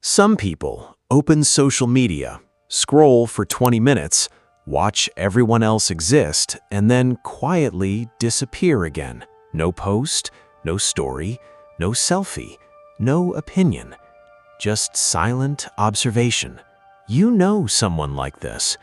Some people open social media, scroll for 20 minutes, watch everyone else exist, and then quietly disappear again. No post, no story, no selfie, no opinion. Just silent observation. You know someone like this.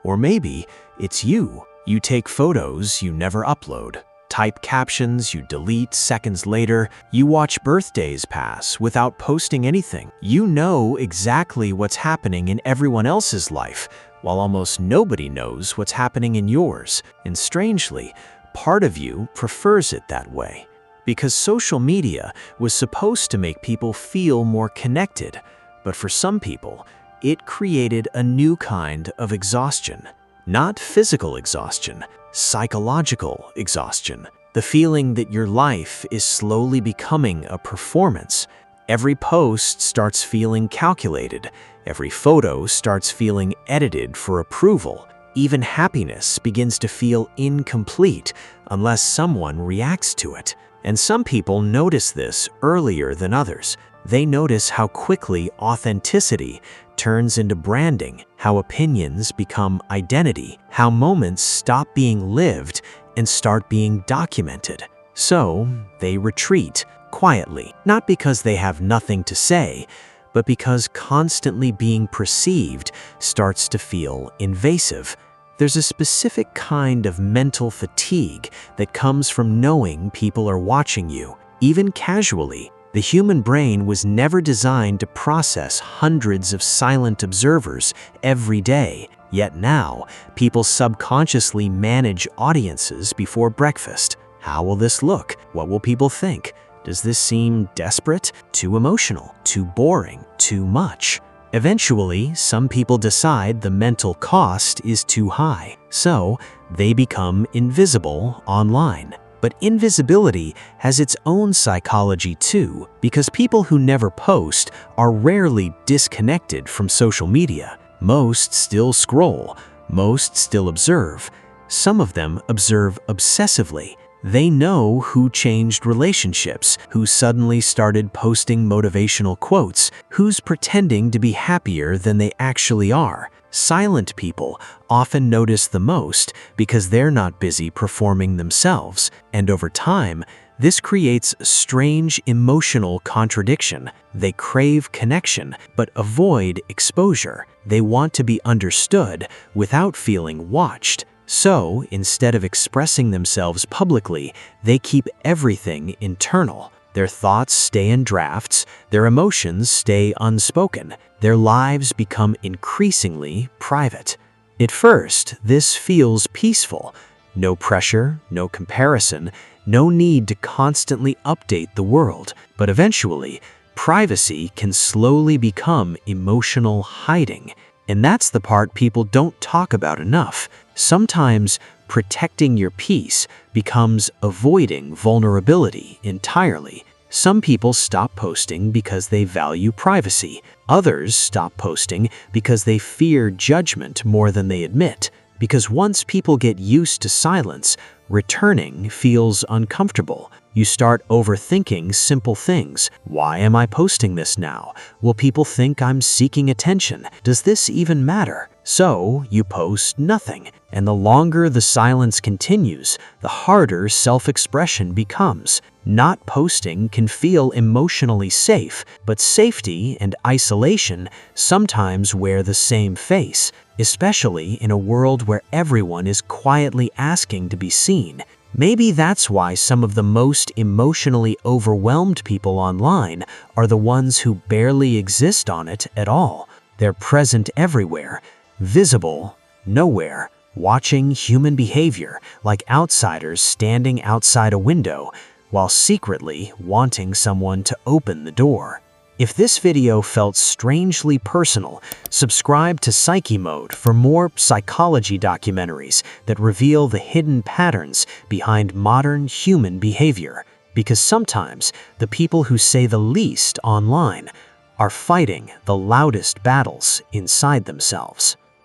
Or maybe it's you. You take photos you never upload, type captions you delete seconds later. You watch birthdays pass without posting anything. You know exactly what's happening in everyone else's life, while almost nobody knows what's happening in yours. And strangely, part of you prefers it that way. Because social media was supposed to make people feel more connected, but for some people, it created a new kind of exhaustion. Not physical exhaustion, psychological exhaustion. The feeling that your life is slowly becoming a performance. Every post starts feeling calculated. Every photo starts feeling edited for approval. Even happiness begins to feel incomplete unless someone reacts to it. And some people notice this earlier than others. They notice how quickly authenticity turns into branding, how opinions become identity, how moments stop being lived and start being documented. So they retreat quietly, not because they have nothing to say, but because constantly being perceived starts to feel invasive. There's a specific kind of mental fatigue that comes from knowing people are watching you, even casually. The human brain was never designed to process hundreds of silent observers every day, yet now people subconsciously manage audiences before breakfast. How will this look? What will people think? Does this seem desperate? Too emotional? Too boring? Too much? Eventually, some people decide the mental cost is too high, so they become invisible online. But invisibility has its own psychology too, because people who never post are rarely disconnected from social media. Most still scroll, most still observe. Some of them observe obsessively. They know who changed relationships, who suddenly started posting motivational quotes, who's pretending to be happier than they actually are. Silent people often notice the most because they're not busy performing themselves, and over time, this creates strange emotional contradiction. They crave connection but avoid exposure. They want to be understood without feeling watched. So, instead of expressing themselves publicly, they keep everything internal. Their thoughts stay in drafts, their emotions stay unspoken, their lives become increasingly private. At first, this feels peaceful. No pressure, no comparison, no need to constantly update the world. But eventually, privacy can slowly become emotional hiding. And that's the part people don't talk about enough. Sometimes protecting your peace becomes avoiding vulnerability entirely. Some people stop posting because they value privacy. Others stop posting because they fear judgment more than they admit. Because once people get used to silence, returning feels uncomfortable. You start overthinking simple things. Why am I posting this now? Will people think I'm seeking attention? Does this even matter? So you post nothing. And the longer the silence continues, the harder self-expression becomes. Not posting can feel emotionally safe, but safety and isolation sometimes wear the same face, especially in a world where everyone is quietly asking to be seen. Maybe that's why some of the most emotionally overwhelmed people online are the ones who barely exist on it at all. They're present everywhere, visible nowhere, watching human behavior like outsiders standing outside a window, while secretly wanting someone to open the door. If this video felt strangely personal, subscribe to Psyche Mode for more psychology documentaries that reveal the hidden patterns behind modern human behavior. Because sometimes the people who say the least online are fighting the loudest battles inside themselves.